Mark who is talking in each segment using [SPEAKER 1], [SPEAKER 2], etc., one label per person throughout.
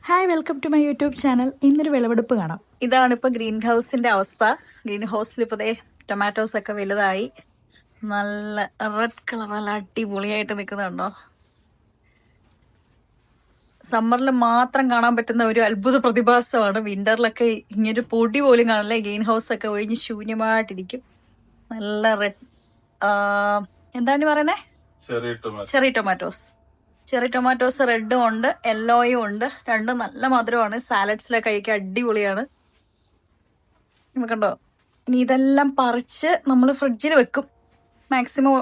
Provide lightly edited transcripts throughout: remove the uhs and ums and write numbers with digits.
[SPEAKER 1] Hi, welcome to my YouTube channel. ഇന്നൊരു വിളവെടുപ്പ് കാണാം. ഇതാണ് ഇപ്പോൾ ഗ്രീൻ ഹൗസിന്റെ അവസ്ഥ. ഗ്രീൻ ഹൗസിൽ ഇപ്പോൾ ടൊമാറ്റോസ് ഒക്കെ വലുതായി നല്ല റെഡ് കളർ, നല്ല അടിപൊളിയായിട്ട് നിൽക്കുന്നുണ്ടോ. സമ്മറിൽ മാത്രം കാണാൻ പറ്റുന്ന ഒരു അത്ഭുത പ്രതിഭാസമാണ്. വിന്ററിലൊക്കെ ഇങ്ങനൊരു പൊടി പോലും കാണില്ല. ഗ്രീൻ ഹൗസ് ഒക്കെ ഒഴിഞ്ഞ് ശൂന്യമായിട്ടിരിക്കും. നല്ല റെഡ്, എന്താണ് പറയുന്നേ, ചെറി ടൊമാറ്റോസ്. ചെറി ടൊമാറ്റോസ് റെഡും ഉണ്ട്, യെല്ലോയും ഉണ്ട്. രണ്ടും നല്ല മധുരമാണ്. സാലഡ്സിലൊക്കെ കഴിക്കാൻ അടിപൊളിയാണ്. കണ്ടോ. ഇനി ഇതെല്ലാം പറിച്ച് നമ്മൾ ഫ്രിഡ്ജിൽ വെക്കും. മാക്സിമം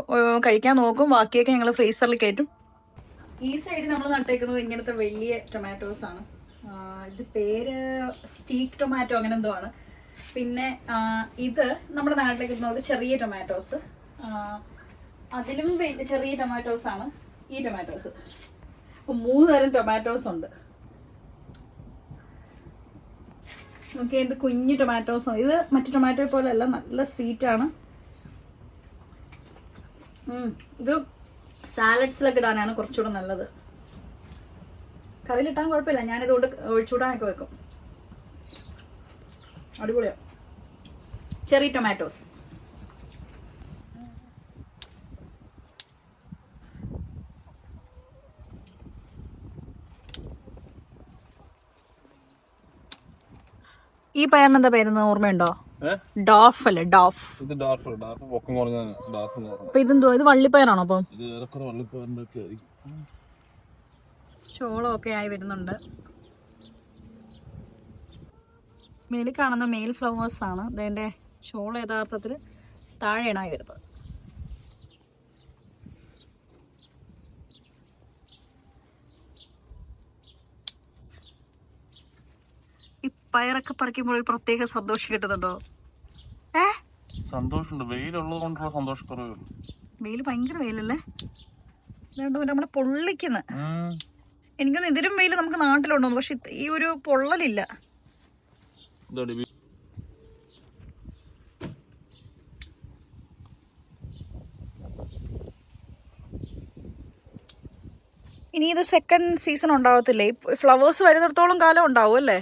[SPEAKER 1] കഴിക്കാൻ നോക്കും. ബാക്കിയൊക്കെ ഞങ്ങൾ ഫ്രീസറിൽ കയറ്റും. ഈ സൈഡിൽ നമ്മൾ നട്ടേക്കുന്നത് ഇങ്ങനത്തെ വലിയ ടൊമാറ്റോസ് ആണ്. ഇത് പേര് സ്റ്റീക്ക് ടൊമാറ്റോ അങ്ങനെ എന്തോ ആണ്. പിന്നെ ഇത് നമ്മുടെ നാട്ടിലേക്ക് കിട്ടുന്നത് ചെറിയ ടൊമാറ്റോസ്. അതിലും ചെറിയ ടൊമാറ്റോസ് ആണ് ഈ ടൊമാറ്റോസ്. അപ്പോൾ 3 തരം ടൊമാറ്റോസ് ഉണ്ട്. ഓക്കെ, ഇത് കുഞ്ഞു ടൊമാറ്റോസ് ആണ്. ഇത് മറ്റു ടൊമാറ്റോ പോലെ അല്ല, നല്ല സ്വീറ്റ് ആണ്. ഇത് സാലഡ്സിലൊക്കെ ഇടാനാണ് കുറച്ചുകൂടെ നല്ലത്. കറിയിലിട്ടാൻ കുഴപ്പമില്ല. ഞാനിതുകൊണ്ട് ഒഴിച്ചുകൂടാനൊക്കെ വെക്കും. അടിപൊളിയാണ്. Cherry tomatoes. ഈ പയറിന് എന്താ പേരെന്ന് ഓർമ്മയുണ്ടോ? ഡോഫ് അല്ലേ? ഡോഫ്. അപ്പൊ ഇതെന്തോ, ഇത് വള്ളിപ്പയറാണോ? അപ്പം ചോളമൊക്കെ ആയി വരുന്നുണ്ട്. മേലിൽ കാണുന്ന മെയിൽ ഫ്ലവേഴ്സ് ആണ്. അതിന്റെ ചോളം യഥാർത്ഥത്തിൽ താഴെയാണായി വരുന്നത്. ഈ പയറൊക്കെ പറിക്കുമ്പോൾ ഒരു പ്രത്യേക സന്തോഷം കിട്ടുന്നുണ്ടോ?
[SPEAKER 2] സന്തോഷമുണ്ട്. വെയിലുള്ളത് കൊണ്ടുള്ള സന്തോഷക്കുറവ്.
[SPEAKER 1] വെയിൽ ഭയങ്കര വെയിലല്ലേ? അതുകൊണ്ട് നമ്മളെ പൊള്ളിക്കുന്ന. എനിക്കൊന്നും ഇതിലും വെയിൽ നമുക്ക് നാട്ടിലുണ്ടോ, പക്ഷെ ഈ ഒരു പൊള്ളലില്ല. ഇനി ഇത് സെക്കൻഡ് സീസൺ ഉണ്ടാവത്തില്ലേ? ഫ്ലവേഴ്സ് വരുന്നിടത്തോളം കാലം ഉണ്ടാവും അല്ലേ?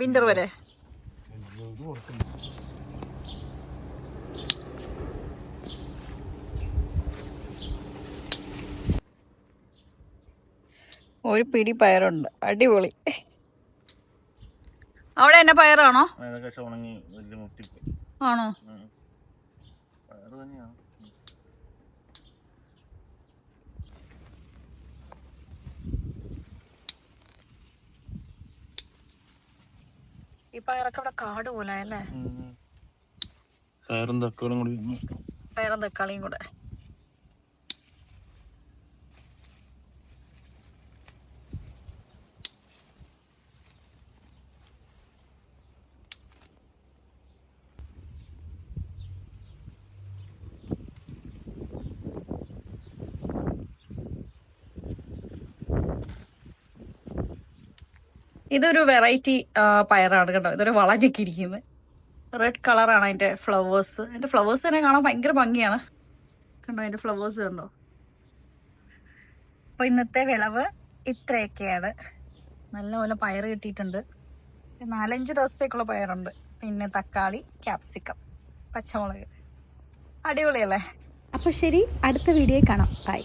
[SPEAKER 1] വിന്റർ വരെ. ഒരു പിടി പയറുണ്ട്, അടിപൊളി. അവിടെ എന്നെ പയറാണോ? ആണോ? ഈ പയറൊക്കെ ഇവിടെ കാട് പോലെ അല്ലേ? പയറും തക്കാളിയും കൂടെ. ഇതൊരു വെറൈറ്റി പയറാണ് കേട്ടോ. ഇതൊരു വളഞ്ഞൊക്കെ ഇരിക്കുന്നത്. റെഡ് കളറാണ് അതിന്റെ ഫ്ലവേഴ്സ്. അതിന്റെ ഫ്ലവേഴ്സ് തന്നെ കാണാൻ ഭയങ്കര ഭംഗിയാണ്. കണ്ടോ അതിന്റെ ഫ്ലവേഴ്സ് കണ്ടോ. അപ്പൊ ഇന്നത്തെ വിളവ് ഇത്രയൊക്കെയാണ്. നല്ലപോലെ പയറ് കിട്ടിയിട്ടുണ്ട്. 4-5 ദിവസത്തേക്കുള്ള പയറുണ്ട്. പിന്നെ തക്കാളി, ക്യാപ്സിക്കം, പച്ചമുളക്. അടിപൊളിയല്ലേ? അപ്പൊ ശരി, അടുത്ത വീഡിയോയിൽ കാണാം. ബൈ.